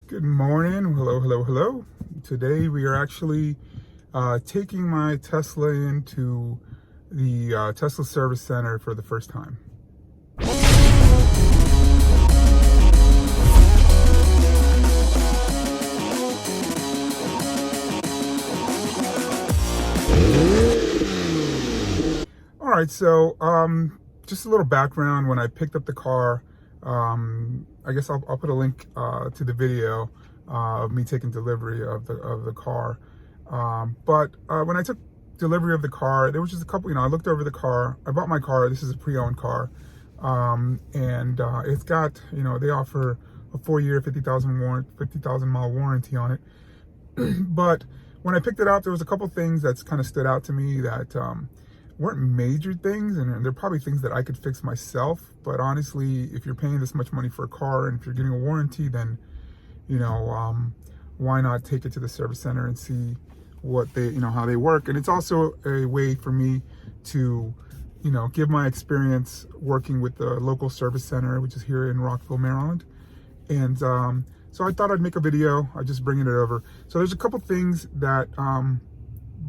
Good morning. Hello, hello, hello. Today we are actually taking my Tesla into the Tesla service center for the first time. All right, so just a little background. When I picked up the car, I guess I'll put a link to the video of me taking delivery of the car. But when I took delivery of the car, there was just a couple. I looked over the car. I bought my car. This is a pre-owned car, and it's got, they offer a 4-year, 50,000 mile warranty on it. But when I picked it up, there was a couple things that's kind of stood out to me that weren't major things, and they're probably things that I could fix myself. But honestly, if you're paying this much money for a car and if you're getting a warranty, then why not take it to the service center and see what they, how they work. And it's also a way for me to, give my experience working with the local service center, which is here in Rockville, Maryland. And so I thought I'd make a video. I'm just bringing it over. So there's a couple things that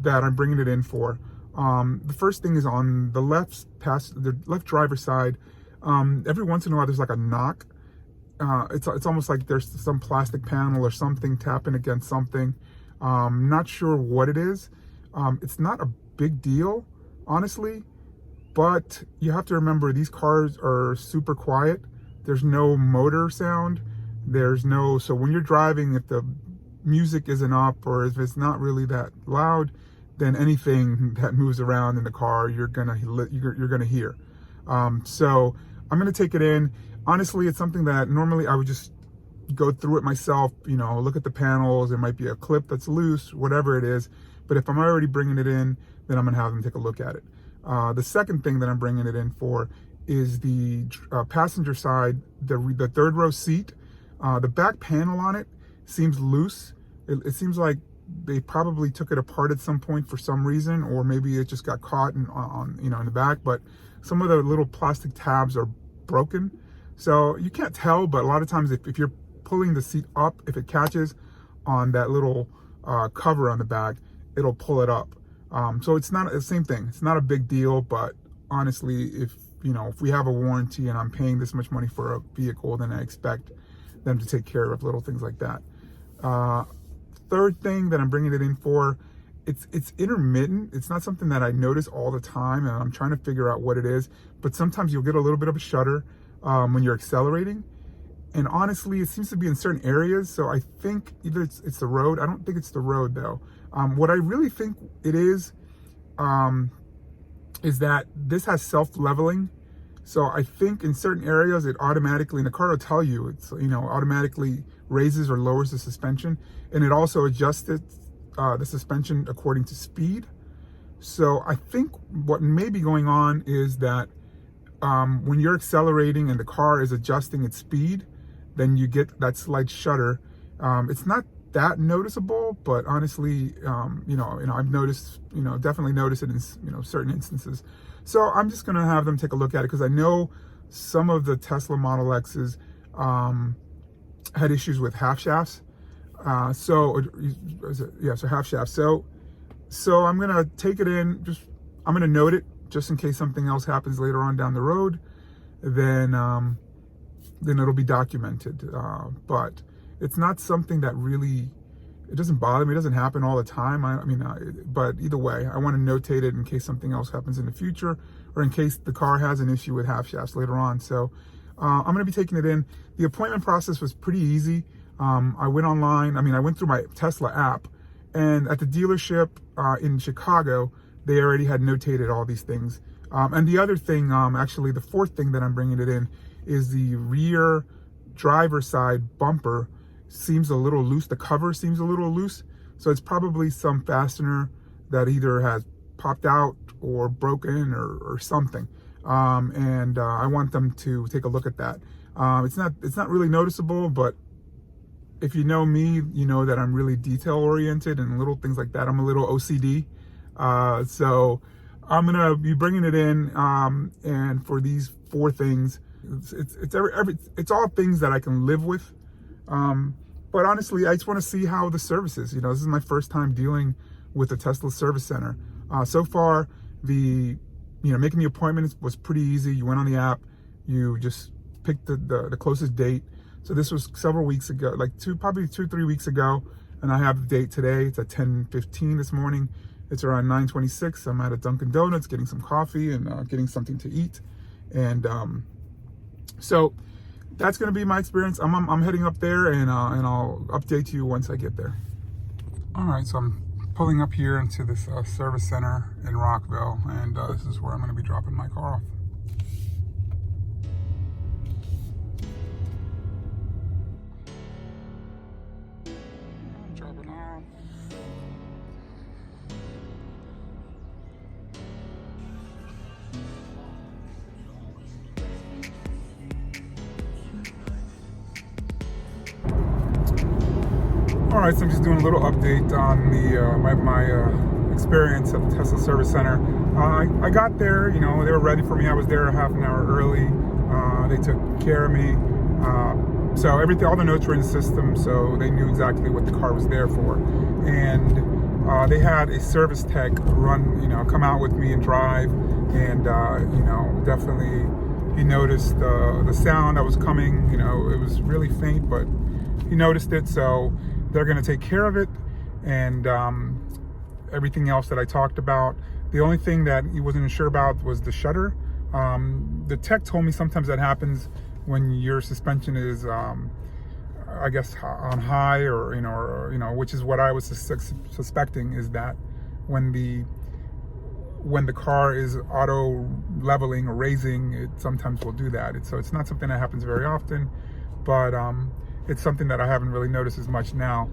that I'm bringing it in for. The first thing is on the the left driver's side. Every once in a while, there's like a knock. It's almost like there's some plastic panel or something tapping against something. Not sure what it is. It's not a big deal, honestly, but you have to remember these cars are super quiet. There's no motor sound. So when you're driving, if the music isn't up or if it's not really that loud, then anything that moves around in the car, you're gonna hear. So I'm gonna take it in. Honestly, it's something that normally I would just go through it myself, look at the panels. There might be a clip that's loose, whatever it is. But if I'm already bringing it in, then I'm gonna have them take a look at it. The second thing that I'm bringing it in for is the passenger side, the third row seat. The back panel on it seems loose. It seems like they probably took it apart at some point for some reason, or maybe it just got caught in the back. But some of the little plastic tabs are broken, so you can't tell. But a lot of times, if you're pulling the seat up, if it catches on that little cover on the back, it'll pull it up. So it's not the same thing. It's not a big deal, but honestly, if we have a warranty and I'm paying this much money for a vehicle, then I expect them to take care of little things like that. Third thing that I'm bringing it in for, it's intermittent. It's not something that I notice all the time, and I'm trying to figure out what it is. But sometimes you'll get a little bit of a shudder when you're accelerating. And honestly, it seems to be in certain areas. So I think either it's the road. I don't think it's the road though. What I really think it is that this has self-leveling. So I think in certain areas, it automatically, and the car will tell you, it's, automatically raises or lowers the suspension. And it also adjusts the suspension according to speed. So I think what may be going on is that when you're accelerating and the car is adjusting its speed, then you get that slight shudder. It's not that noticeable, but honestly, I've noticed, definitely noticed it in, certain instances. So I'm just going to have them take a look at it, because I know some of the Tesla Model X's had issues with half shafts. So half shafts. So I'm going to take it in, I'm going to note it just in case something else happens later on down the road. Then it'll be documented. But it's not something that really, it doesn't bother me. It doesn't happen all the time. But either way, I want to notate it in case something else happens in the future, or in case the car has an issue with half shafts later on. So I'm going to be taking it in. The appointment process was pretty easy. I went online. I went through my Tesla app, and at the dealership in Chicago, they already had notated all these things. And the other thing, actually, the fourth thing that I'm bringing it in is the rear driver side bumper seems a little loose. The cover seems a little loose. So it's probably some fastener that either has popped out or broken or something. And I want them to take a look at that. It's not really noticeable, but if you know me, you know that I'm really detail oriented and little things like that. I'm a little OCD. So I'm gonna be bringing it in, and for these 4 things, it's all things that I can live with. But honestly, I just want to see how the service is. This is my first time dealing with a Tesla service center. So far, making the appointment was pretty easy. You went on the app, you just picked the closest date. So this was several weeks ago, like probably 2-3 weeks ago, and I have the date today. It's at 10:15 this morning. It's around 9:26. I'm at a Dunkin' Donuts getting some coffee and getting something to eat, and so that's going to be my experience. I'm heading up there, and I'll update you once I get there. All right, so I'm pulling up here into this service center in Rockville, and this is where I'm going to be dropping my car off. Dropping off. All right, so I'm just doing a little update on my experience at the Tesla Service Center. I got there, they were ready for me. I was there half an hour early. They took care of me. So all the notes were in the system, so they knew exactly what the car was there for. And they had a service tech come out with me and drive. And, definitely he noticed the sound that was coming. It was really faint, but he noticed it. So they're going to take care of it, and everything else that I talked about. The only thing that he wasn't sure about was the shudder. The tech told me sometimes that happens when your suspension is, I guess, on high, or which is what I was suspecting, is that when the car is auto leveling or raising, it sometimes will do that. So it's not something that happens very often, but it's something that I haven't really noticed as much now.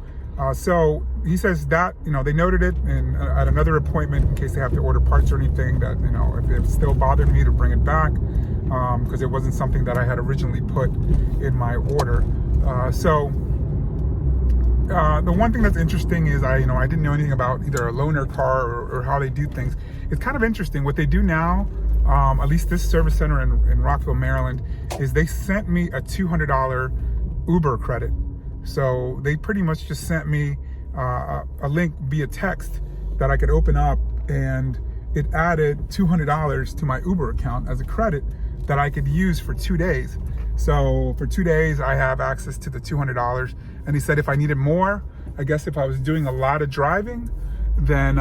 So he says that, they noted it, and at another appointment, in case they have to order parts or anything, that, if it still bothered me, to bring it back, because it wasn't something that I had originally put in my order. The one thing that's interesting is I didn't know anything about either a loaner car or how they do things. It's kind of interesting. What they do now, at least this service center in Rockville, Maryland, is they sent me a $200 Uber credit. So they pretty much just sent me a link via text that I could open up, and it added $200 to my Uber account as a credit that I could use for 2 days. So for 2 days, I have access to the $200. And he said if I needed more, I guess if I was doing a lot of driving, then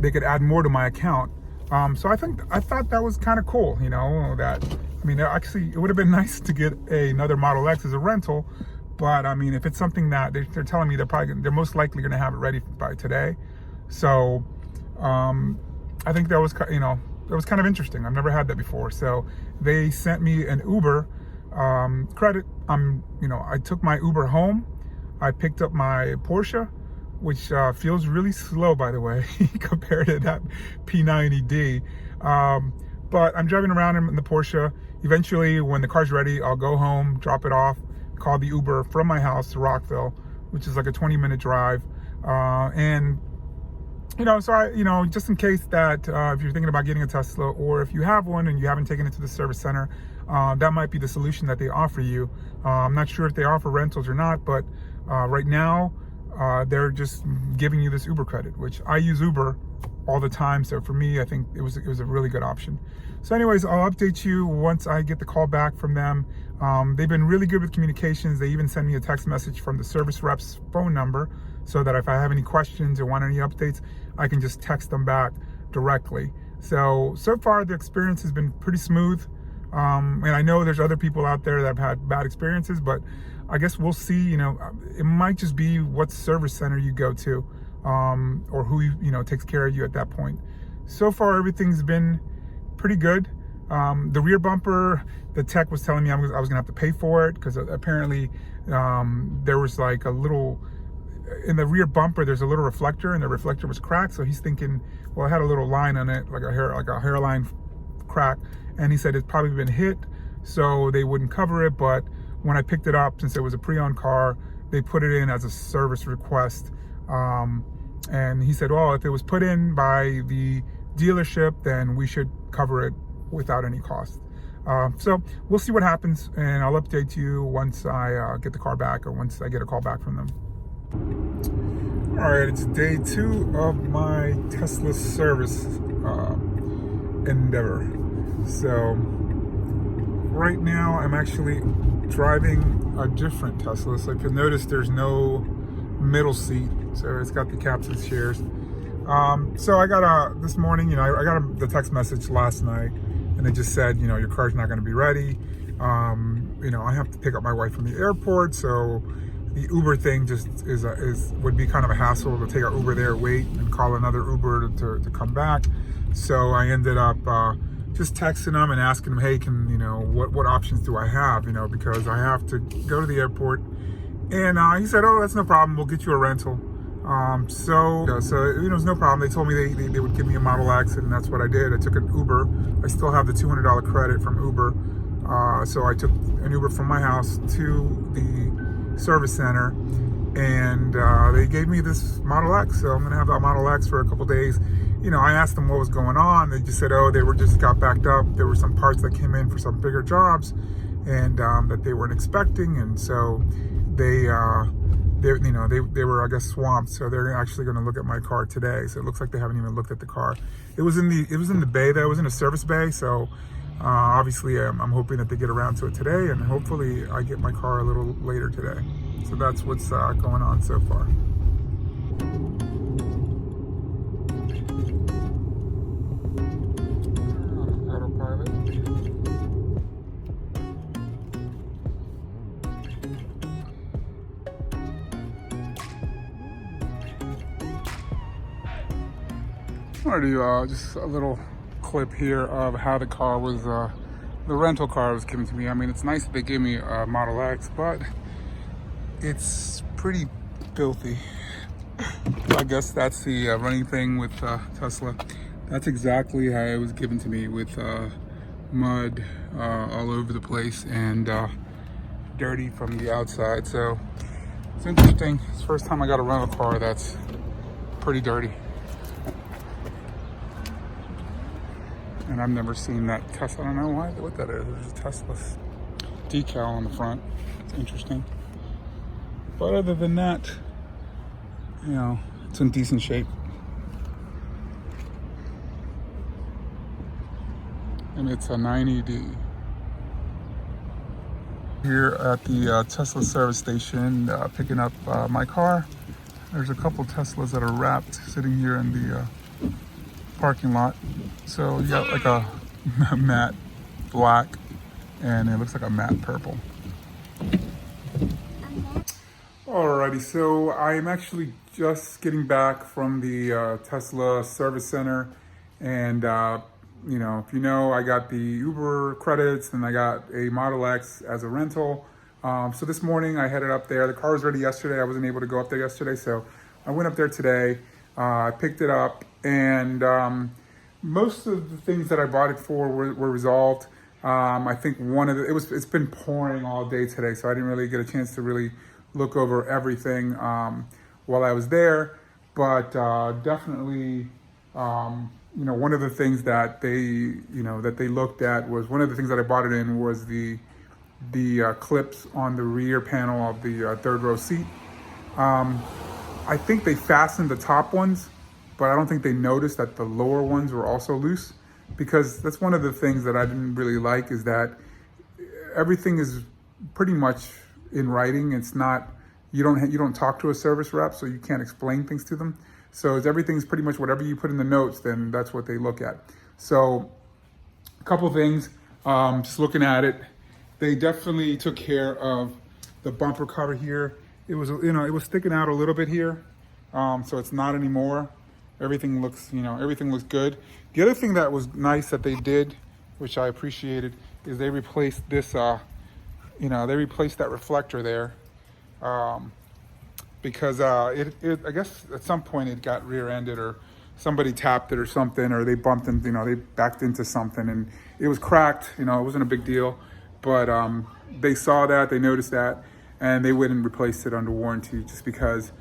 they could add more to my account. So I thought that was kind of cool, actually, it would have been nice to get another Model X as a rental, but if it's something that they're telling me they're most likely going to have it ready by today. So I think that was kind of interesting. I've never had that before. So they sent me an Uber credit. I took my Uber home. I picked up my Porsche, which feels really slow, by the way, compared to that P90D. But I'm driving around in the Porsche. Eventually, when the car's ready, I'll go home, drop it off, call the Uber from my house to Rockville, which is like a 20-minute drive. So just in case that if you're thinking about getting a Tesla, or if you have one and you haven't taken it to the service center, that might be the solution that they offer you. I'm not sure if they offer rentals or not, but right now, they're just giving you this Uber credit, which I use Uber all the time. So for me, I think it was a really good option. So anyways, I'll update you once I get the call back from them. They've been really good with communications. They even send me a text message from the service rep's phone number, so that if I have any questions or want any updates, I can just text them back directly. So far the experience has been pretty smooth. And I know there's other people out there that have had bad experiences, but I guess we'll see. It might just be what service center you go to, or who takes care of you at that point. So far, everything's been pretty good. The rear bumper, the tech was telling me I was gonna have to pay for it, because apparently there was like a little, in the rear bumper, there's a little reflector, and the reflector was cracked. So he's thinking, well, it had a little line on it, like a hairline crack, and he said it's probably been hit, so they wouldn't cover it. But when I picked it up, since it was a pre-owned car, they put it in as a service request. And he said, well, if it was put in by the dealership, then we should cover it without any cost. So we'll see what happens, and I'll update you once I get the car back, or once I get a call back from them. All right, it's day 2 of my Tesla service endeavor. So right now I'm actually driving a different Tesla. So if you notice, there's no middle seat, so it's got the captain's chairs. So I got this morning, I got the text message last night, and it just said, your car's not going to be ready. I have to pick up my wife from the airport, so the Uber thing just would be kind of a hassle to take our Uber there, wait, and call another Uber to come back. So I ended up just texting him and asking him, hey, what options do I have? Because I have to go to the airport. And he said, oh, that's no problem. We'll get you a rental. So it was no problem. They told me they would give me a Model X, and that's what I did. I took an Uber. I still have the $200 credit from Uber. So I took an Uber from my house to the service center, and they gave me this Model X. So I'm going to have that Model X for a couple days. I asked them what was going on. They just said, oh, they just got backed up. There were some parts that came in for some bigger jobs, and that they weren't expecting, and so they were, I guess, swamped. So they're actually going to look at my car today. So it looks like they haven't even looked at the car. It was in the bay though. It was in a service bay. So obviously I'm hoping that they get around to it today, and hopefully I get my car a little later today. So that's what's going on so far. Autopilot. I want to do just a little clip here of how the car was, the rental car was given to me. I mean, it's nice that they gave me a Model X, but it's pretty filthy. I guess that's the running thing with Tesla. That's exactly how it was given to me, with mud all over the place and dirty from the outside. So it's interesting. It's the first time I got a rental car that's pretty dirty. And I've never seen that Tesla. I don't know what that is. There's a Tesla decal on the front. It's interesting. But other than that, it's in decent shape. And it's a 9ED. Here at the Tesla service station, picking up my car. There's a couple Teslas that are wrapped sitting here in the parking lot. So you got like a matte black, and it looks like a matte purple. Alrighty, so I'm actually just getting back from the Tesla service center, and if I got the Uber credits, and I got a Model X as a rental. So this morning I headed up there. The car was ready yesterday. I wasn't able to go up there yesterday, so I went up there today. I picked it up, and most of the things that I bought it for were resolved. I think it's been pouring all day today, so I didn't really get a chance to really look over everything while I was there. But definitely, one of the things that they looked at was, one of the things that I bought it in was the clips on the rear panel of the third row seat. I think they fastened the top ones, but I don't think they noticed that the lower ones were also loose, because that's one of the things that I didn't really like, is that everything is pretty much in writing. It's not, you don't talk to a service rep, so you can't explain things to them. So everything's pretty much whatever you put in the notes, then that's what they look at. So a couple things, just looking at it, they definitely took care of the bumper cover here. It was, it was sticking out a little bit here, so it's not anymore. Everything looks good. The other thing that was nice that they did, which I appreciated, is they replaced this, they replaced that reflector there, because I guess at some point it got rear-ended, or somebody tapped it or something, or they bumped into, they backed into something, and it was cracked. It wasn't a big deal, but they saw that, they noticed that, and they went and replaced it under warranty, just because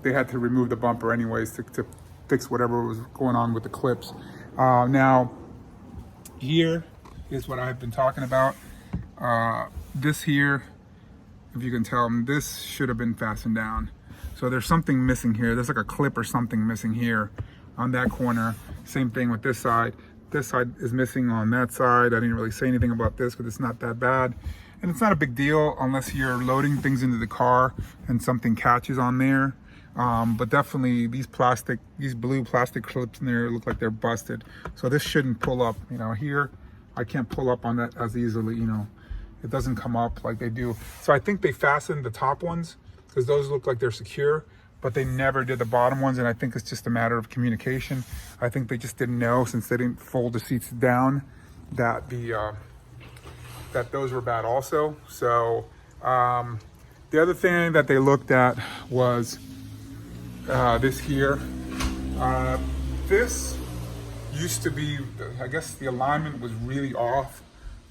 they had to remove the bumper anyways to fix whatever was going on with the clips. Now here is what I've been talking about. This here, if you can tell, this should have been fastened down. So there's something missing here. There's like a clip or something missing here on that corner. Same thing with this side. This side is missing on that side. I didn't really say anything about this because it's not that bad. And it's not a big deal unless you're loading things into the car and something catches on there. But definitely these blue plastic clips in there look like they're busted. So this shouldn't pull up, you know, here. I can't pull up on that as easily, you know. It doesn't come up like they do. So I think they fastened the top ones because those look like they're secure, but they never did the bottom ones. And I think it's just a matter of communication. I think they just didn't know, since they didn't fold the seats down, that that those were bad also. So the other thing that they looked at was this here. This used to be, I guess the alignment was really off.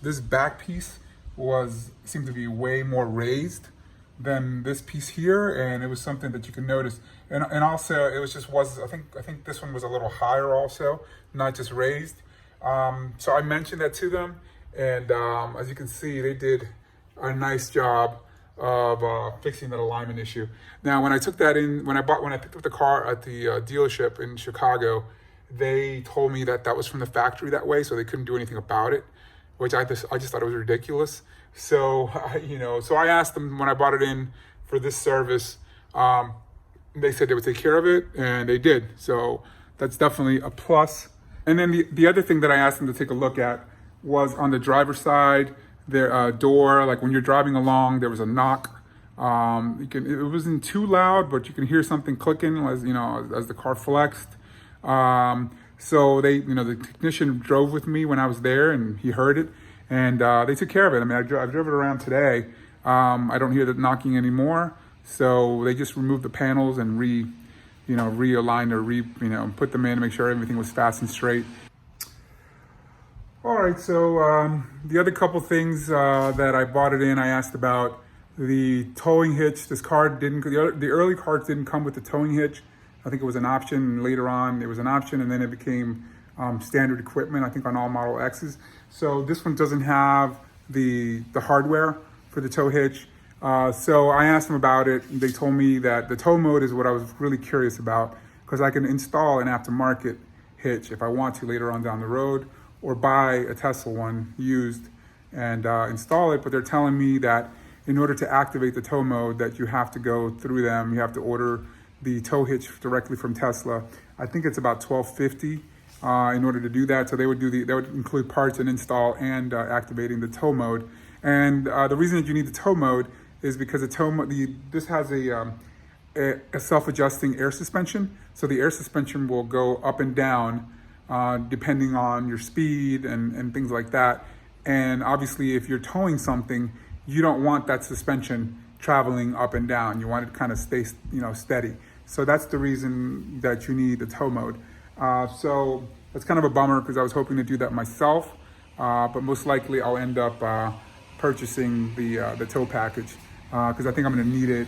This back piece seemed to be way more raised than this piece here, and it was something that you can notice. And also it was I think this one was a little higher also, not just raised. So I mentioned that to them, and as you can see, they did a nice job of fixing that alignment issue. Now, when I took that in, when I picked up the car at the dealership in Chicago, they told me that that was from the factory that way, so they couldn't do anything about it, which I just thought it was ridiculous. So, so I asked them when I bought it in for this service, they said they would take care of it, and they did. So that's definitely a plus. And then the other thing that I asked them to take a look at was on the driver's side, their door. Like when you're driving along, there was a knock. It wasn't too loud, but you can hear something clicking as the car flexed. So the technician drove with me when I was there, and he heard it, and they took care of it. I mean, I drove it around today. I don't hear the knocking anymore. So they just removed the panels and realigned or put them in to make sure everything was fast and straight. All right, so the other couple things that I bought it in, I asked about the towing hitch. This car the early cars didn't come with the towing hitch. I think it was an option, and later on it was an option, and then it became standard equipment, I think, on all Model X's. So this one doesn't have the hardware for the tow hitch. So I asked them about it, and they told me that the tow mode is what I was really curious about, because I can install an aftermarket hitch if I want to later on down the road, or buy a Tesla one used and install it. But they're telling me that in order to activate the tow mode, that you have to go through them. You have to order the tow hitch directly from Tesla. I think it's about $12.50 in order to do that. So they would include parts and install and activating the tow mode. And the reason that you need the tow mode is because this has a self-adjusting air suspension. So the air suspension will go up and down depending on your speed and things like that. And obviously, if you're towing something, you don't want that suspension traveling up and down. You want it to kind of stay, steady. So that's the reason that you need the tow mode. So that's kind of a bummer, because I was hoping to do that myself, but most likely I'll end up purchasing the tow package, because I think I'm going to need it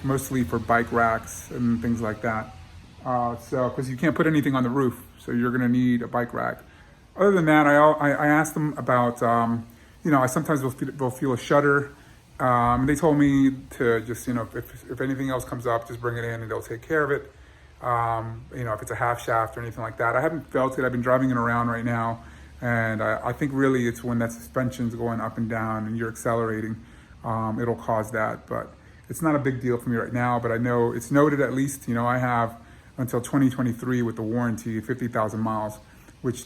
mostly for bike racks and things like that. Because you can't put anything on the roof, so you're going to need a bike rack. Other than that, I asked them about, I sometimes will feel a shudder. They told me to just, if anything else comes up, just bring it in and they'll take care of it. If it's a half shaft or anything like that. I haven't felt it. I've been driving it around right now, and I think really it's when that suspension's going up and down and you're accelerating, it'll cause that. But it's not a big deal for me right now, but I know it's noted at least. I have until 2023 with the warranty, 50,000 miles, which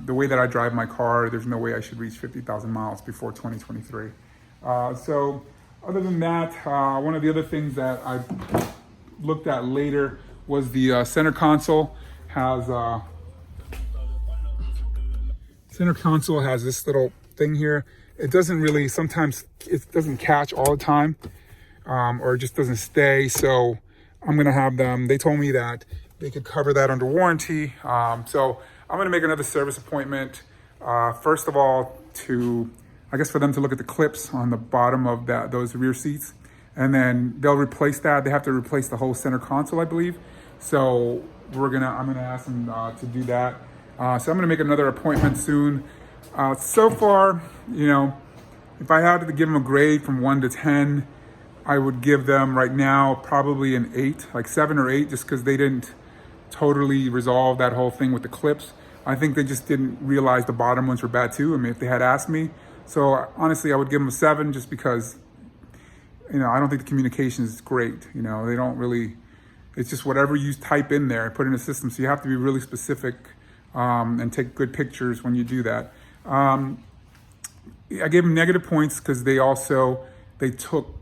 the way that I drive my car, there's no way I should reach 50,000 miles before 2023. So other than that, one of the other things that I looked at later was the center console has this little thing here. It doesn't really, sometimes it doesn't catch all the time, or it just doesn't stay. So I'm gonna have them, they told me that they could cover that under warranty. So I'm gonna make another service appointment. First of all, for them to look at the clips on the bottom of those rear seats, and then they'll replace that. They have to replace the whole center console, I believe. So I'm gonna ask them to do that. So I'm gonna make another appointment soon. So far, if I had to give them a grade from 1 to 10, I would give them right now probably an 8, like 7 or 8, just because they didn't totally resolve that whole thing with the clips. I think they just didn't realize the bottom ones were bad too. I mean, if they had asked me. So honestly, I would give them a 7 just because, I don't think the communication is great. They don't really, it's just whatever you type in there, put in a system. So you have to be really specific and take good pictures when you do that. I gave them negative points because they took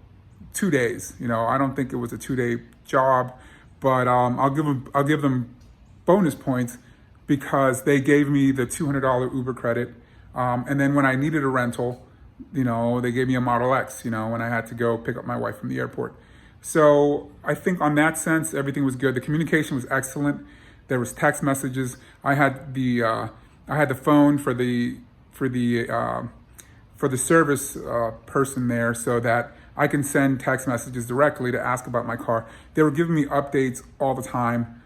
2 days. I don't think it was a 2-day job, but I'll give them bonus points because they gave me the $200 Uber credit, and then when I needed a rental, they gave me a Model X. When I had to go pick up my wife from the airport. So I think on that sense, everything was good. The communication was excellent. There was text messages. I had the phone for the service person there, so that I can send text messages directly to ask about my car. They were giving me updates all the time,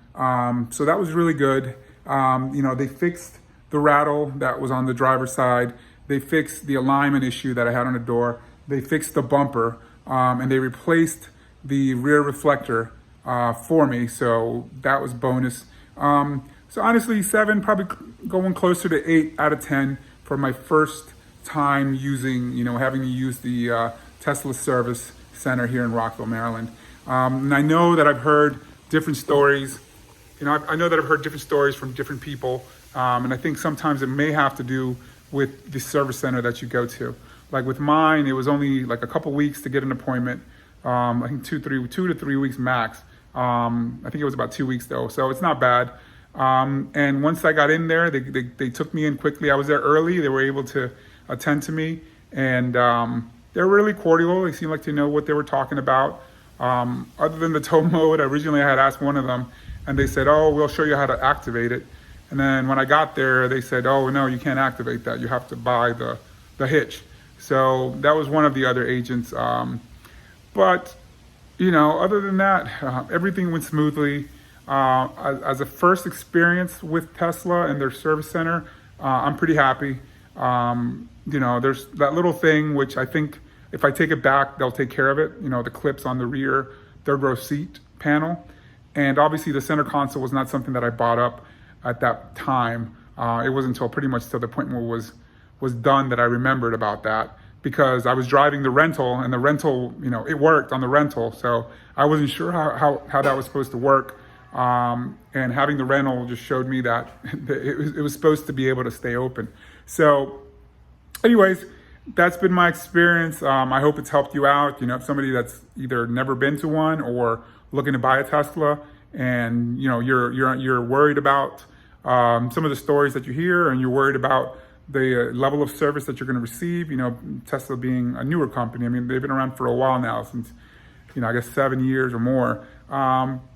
so that was really good. They fixed the rattle that was on the driver's side. They fixed the alignment issue that I had on the door. They fixed the bumper, and they replaced the rear reflector for me, so that was bonus. So honestly, 7, probably going closer to 8 out of 10 for my first time using, having to use the Tesla service center here in Rockville, Maryland. And I know that I've heard different stories. I know that I've heard different stories from different people. And I think sometimes it may have to do with the service center that you go to. Like with mine, it was only like a couple weeks to get an appointment. I think 2 to 3 weeks max. I think it was about 2 weeks though, so it's not bad. And once I got in there, they took me in quickly. I was there early. They were able to attend to me, and they're really cordial. They seemed like to know what they were talking about. Other than the tow mode, originally I had asked one of them, and they said, "Oh, we'll show you how to activate it." And then when I got there, they said, "Oh, no, you can't activate that. You have to buy the hitch." So that was one of the other agents. But other than that, everything went smoothly. As a first experience with Tesla and their service center, I'm pretty happy. There's that little thing which I think if I take it back, they'll take care of it. The clips on the rear third row seat panel. And obviously the center console was not something that I bought up at that time. It wasn't until pretty much till the appointment was done that I remembered about that, because I was driving the rental, and the rental, it worked on the rental. So I wasn't sure how that was supposed to work. And having the rental just showed me that it was supposed to be able to stay open. So anyways, that's been my experience. I hope it's helped you out. If somebody that's either never been to one or looking to buy a Tesla, and you're worried about some of the stories that you hear, and you're worried about the level of service that you're going to receive. Tesla being a newer company. I mean, they've been around for a while now, since I guess 7 years or more.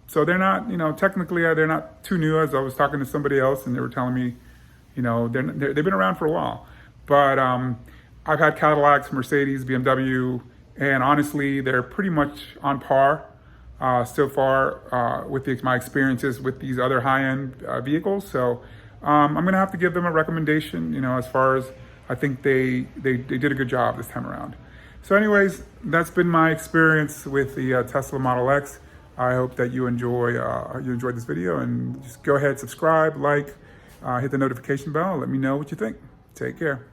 So they're not, technically they're not too new. As I was talking to somebody else, and they were telling me, they've been around for a while. But I've had Cadillacs, Mercedes, BMW, and honestly, they're pretty much on par so far with my experiences with these other high-end vehicles. So I'm going to have to give them a recommendation, as far as I think they did a good job this time around. So anyways, that's been my experience with the Tesla Model X. I hope that you enjoyed this video, and just go ahead, subscribe, like, hit the notification bell, let me know what you think. Take care.